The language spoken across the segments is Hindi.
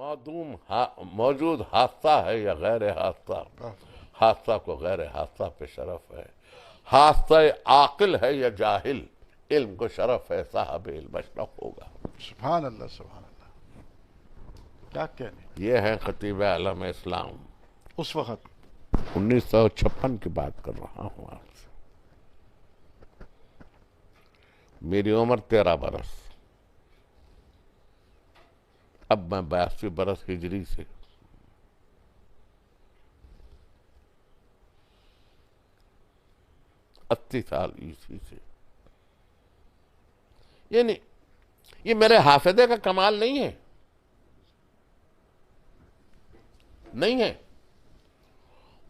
मौजूद हादसा है या गैर हादसा। हादसा को गैर हादसा पे शरफ है। हादसा आकिल है या जाहिल, इल्म को शरफ है, साहब इल्म अशरफ होगा। सुभान अल्लाह, सुभान अल्लाह, क्या कहने। ये है खतीब आलम इस्लाम। उस वक्त 1956 की बात कर रहा हूं आपसे। मेरी उम्र 13 बरस। अब मैं 82 बरस हिजरी से 80 साल ईस्वी से, यानी ये मेरे हाफिजे का कमाल नहीं है, नहीं है।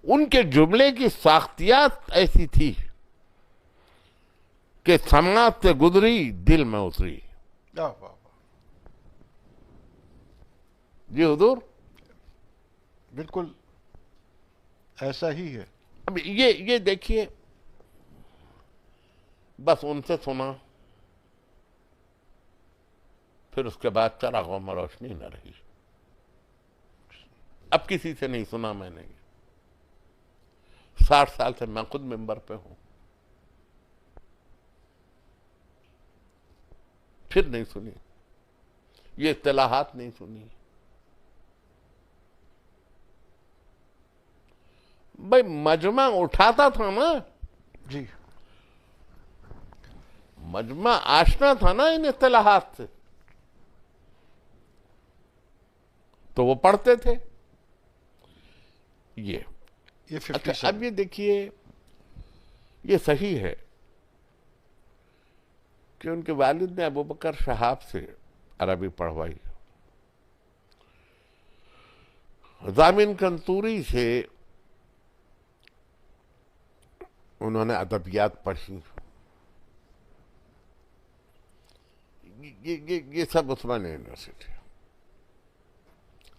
उनके जुमले की साख्तियात ऐसी थी कि समात से गुजरी दिल में उतरी। वाह वाह, जी हुजूर, बिल्कुल ऐसा ही है। अब ये देखिए, बस उनसे सुना, फिर उसके बाद चरागों में रोशनी न रही। अब किसी से नहीं सुना मैंने। 60 साल से मैं खुद मिंबर पे हूं, फिर नहीं सुनी, ये इत्तलाहात नहीं सुनी। भाई मजमा उठाता था ना जी, मजमा आशना था ना इन इत्तलाहात से, तो वो पढ़ते थे। ये 57। अच्छा, अब ये देखिए, ये सही है कि उनके वालिद ने अबू बकर शहाब से अरबी पढ़वाई, जामिन कंतूरी से उन्होंने अदबियात पढ़ी। ये सब उस्मानी यूनिवर्सिटी।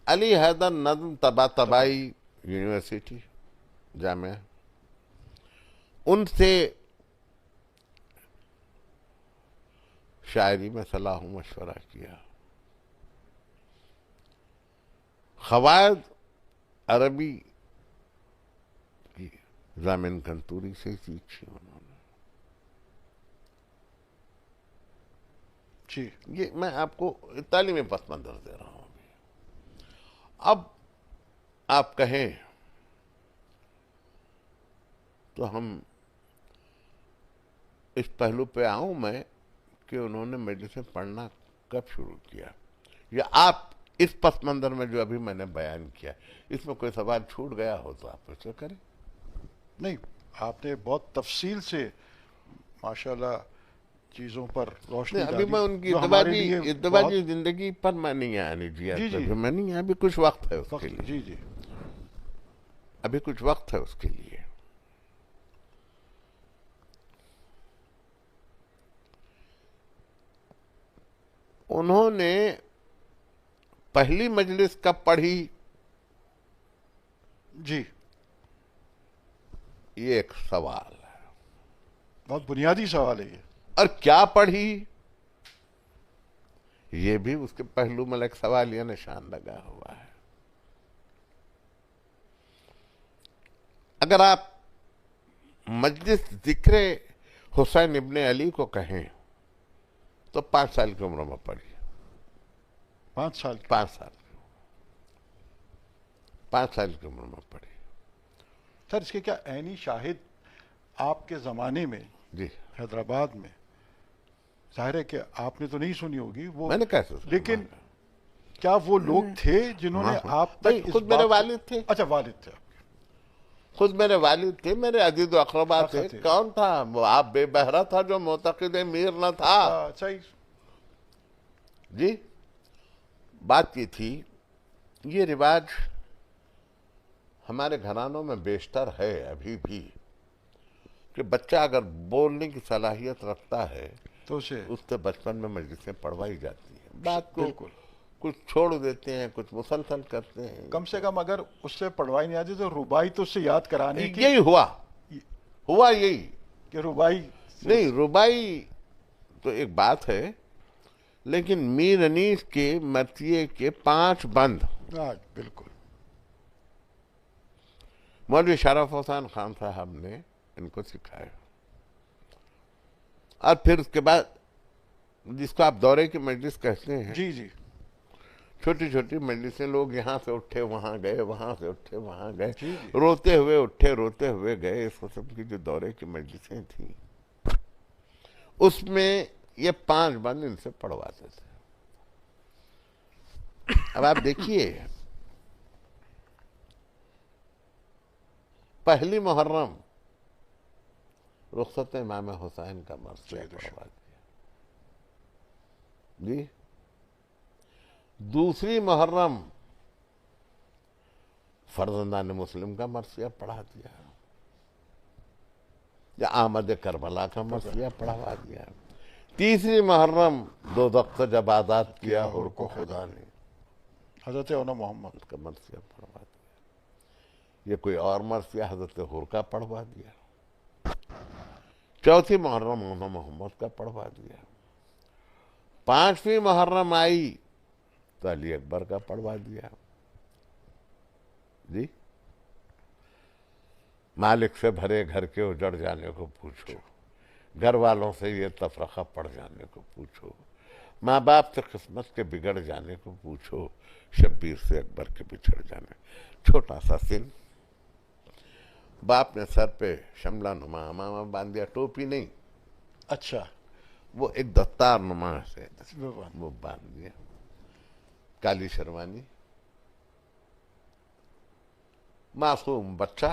अली हैदर नज़्म तबाई यूनिवर्सिटी जामिया, उनसे शायरी में सलाह मशवरा किया। ख़वायद अरबी की जामिन कंतूरी से सीखी उन्होंने। जी, ये मैं आपको तालीमी पस मंजर दे रहा हूं। अब आप कहें तो हम इस पहलू पे आऊं मैं कि उन्होंने मेडिसिन पढ़ना कब शुरू किया, या आप इस पस मंजर में जो अभी मैंने बयान किया, इसमें कोई सवाल छूट गया हो तो आप उससे करें। नहीं, आपने बहुत तफसील से माशाल्लाह चीजों पर रोशनी अभी डाली, मैं उनकी जो हमारे लिए इत्तबाजी जिंदगी पर मैं नहीं आने दिया। जी, जी। मैं नहीं, अभी कुछ वक्त है उसके लिए। जी जी, अभी कुछ वक्त है उसके लिए। उन्होंने पहली मजलिस कब पढ़ी, जी, ये एक सवाल है। बहुत बुनियादी सवाल है ये। और क्या पढ़ी, ये भी उसके पहलू में एक सवाल या निशान लगा हुआ है। अगर आप मजलिस जिक्र हुसैन इब्ने अली को कहें तो 5 साल की उम्र में पढ़ी। 5 साल 5 साल 5 साल की उम्र में पढ़ी। सर, इसके क्या ऐनी शाहिद आपके ज़माने में जी, हैदराबाद में, जाहिर है कि आपने तो नहीं सुनी होगी वो, मैंने कैसे सुना? लेकिन क्या वो लोग थे जिन्होंने आप तक इस खुद मेरे बात वालिद थे। अच्छा, वालिद थे आपके। खुद मेरे वालिद थे, मेरे अजीज अकरबा थे। कौन था वो? आप बेबहरा था जो मोतक़िद मीर न था। सही जी, बात ये थी, ये रिवाज हमारे घरानों में बेशतर है अभी भी, कि बच्चा अगर बोलने की सलाहियत रखता है तो उसे उससे बचपन में मजलिसें पढ़वाई जाती है। बात को बिल्कुल कुछ छोड़ देते हैं, कुछ मुसलसल करते हैं। कम से कम अगर उससे पढ़वाई नहीं आती तो रुबाई तो उससे याद कराने की, यही हुआ यही कि रुबाई नहीं, रुबाई तो एक बात है लेकिन मीर अनीस के मरसिए के 5 बंद हाँ बिल्कुल। मौलवी शरफ हुसैन खान साहब ने इनको सिखाया। और फिर उसके बाद जिसको आप दौरे की मजलिस कहते हैं, जी जी छोटी छोटी मजलिसें, लोग यहाँ से उठे वहां गए, वहां से उठे वहां गए, जी जी। रोते हुए उठे रोते हुए गए, इस किस्म की जो दौरे की मजलिसें थी, उसमें ये 5 बंद इनसे पढ़वाते थे। अब आप देखिए, पहली मुहर्रम रुखसत इमाम हुसैन का मरसिया पढ़वा दिया जी। दूसरी मुहर्रम फर्जंदान मुस्लिम का मरसिया पढ़ा दिया, या आमद करबला का मरसिया पढ़वा दिया। तीसरी मुहर्रम दो दख्त जब आजाद किया हुर को खुदा ने, हजरत ओना मोहम्मद का मरसिया पढ़वा दिया। ये कोई और मरसिया हजरत हुर का पढ़वा दिया। चौथी मुहर्रम ओना मोहम्मद का पढ़वा दिया। 5वीं मुहर्रम आई तो अली अकबर का पढ़वा दिया जी। मालिक से भरे घर के उजड़ जाने को पूछो, घर वालों से ये तफरका पड़ जाने को पूछो, माँ बाप से किस्मत के बिगड़ जाने को पूछो, शब्बीर से अकबर के बिछड़ जाने। छोटा सा सिन, बाप ने सर पे शमला नुमा अमामा बांध दिया, टोपी नहीं, अच्छा वो एक दस्तार नुमा से वो वो बांध दिया, काली शेरवानी। मासूम बच्चा,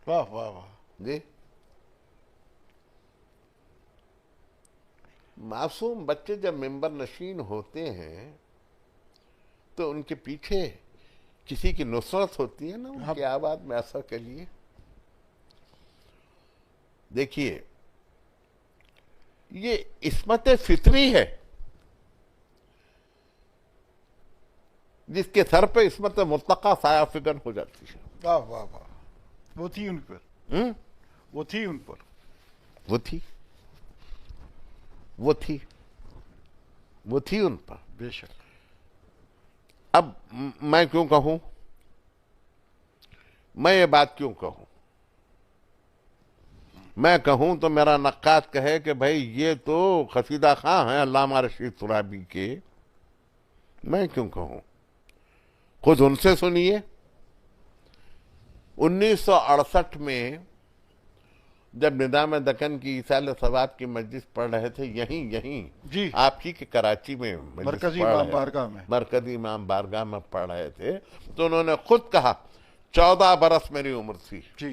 वाह वाह वाह जी, मासूम बच्चे जब मेंबर नशीन होते हैं तो उनके पीछे किसी की नुसरत होती है ना, उनकी आवाज में असर के लिए। देखिए, ये इस्मत फितरी है, जिसके सर पे इस्मत मुतलका साया फिगर हो जाती है। वाह वाह वाह, वो थी उन पर, वो थी उन पर, वो थी वो थी वो थी उन पर। बेशक। अब मैं क्यों कहूं, मैं ये बात क्यों कहूं? मैं कहूं तो मेरा नक्काश कहे कि भाई ये तो कसीदा खां है अल्लामा रशीद तुराबी के। मैं क्यों कहूं, खुद उनसे सुनिए। 1968 में जब निजाम दक्कन की ईसाल सवाब की मजलिस पढ़ रहे थे, यहीं जी आप ही के कराची में मरकजी इमाम बारगाह में, मरकजी इमाम बारगाह में पढ़ रहे थे, तो उन्होंने खुद कहा 14 बरस मेरी उम्र थी। जी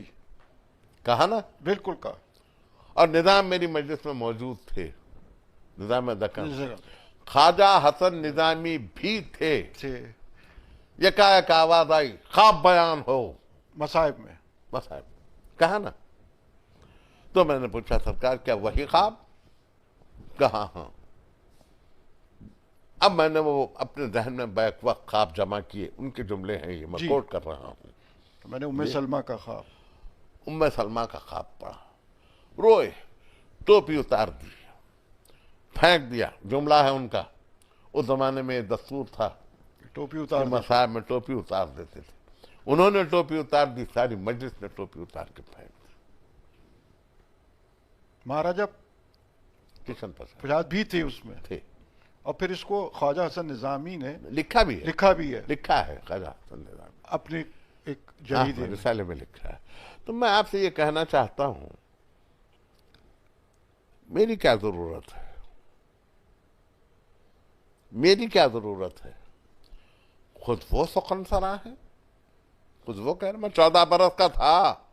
कहा ना, बिल्कुल कहा। और निजाम मेरी मजलिस में मौजूद थे, निजाम दक्कन, ख्वाजा हसन निजामी भी थे। यकायक आवाज आई, ख्वाब बयान हो मसाइब में, मसाइब, कहा ना। तो मैंने पूछा सरकार क्या वही ख्वाब? कहा हाँ। अब मैंने वो अपने जहन में बैक वक्त ख्वाब जमा किए, उनके जुमले हैं ये, मैं कोट कर रहा हूं। तो मैंने उम्मे सलमा का ख्वाब, उम्मे सलमा का ख्वाब पढ़ा, रोए, टोपी उतार दी, फेंक दिया। जुमला है उनका, उस जमाने में दस्तूर था, टोपी उतार, मसाहब में टोपी उतार देते थे। उन्होंने टोपी उतार दी, सारी मजलिस ने टोपी उतार के फेंक दी। महाराजा किशन प्रसाद भी थे उसमें थे। और फिर इसको ख्वाजा हसन निजामी ने लिखा भी है, लिखा है ख्वाजा हसन निजामी अपने एक जरीद रिसाले में लिखा है। तो मैं आपसे ये कहना चाहता हूं, मेरी क्या जरूरत है, मेरी क्या जरूरत है? खुद वो सुखन सरा है, खुद वो कह रहे मैं 14 बरस का था।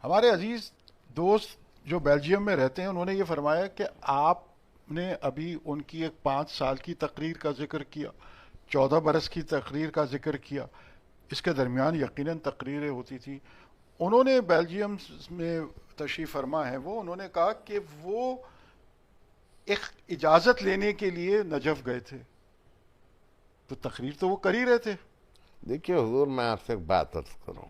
हमारे अजीज दोस्त जो बेल्जियम में रहते हैं, उन्होंने ये फरमाया कि आपने अभी उनकी एक 5 साल की तकरीर का जिक्र किया, 14 बरस की तकरीर का जिक्र किया, इसके दरमियान यकीनन तकरीरें होती थी। उन्होंने बेल्जियम में तशरीफ़ फरमा है, वो उन्होंने कहा कि वो एक इजाज़त लेने के लिए नजफ गए थे, तो तकरीर तो वो कर ही रहे थे। देखिए हुजूर, मैं आपसे एक बात अर्ज करूं,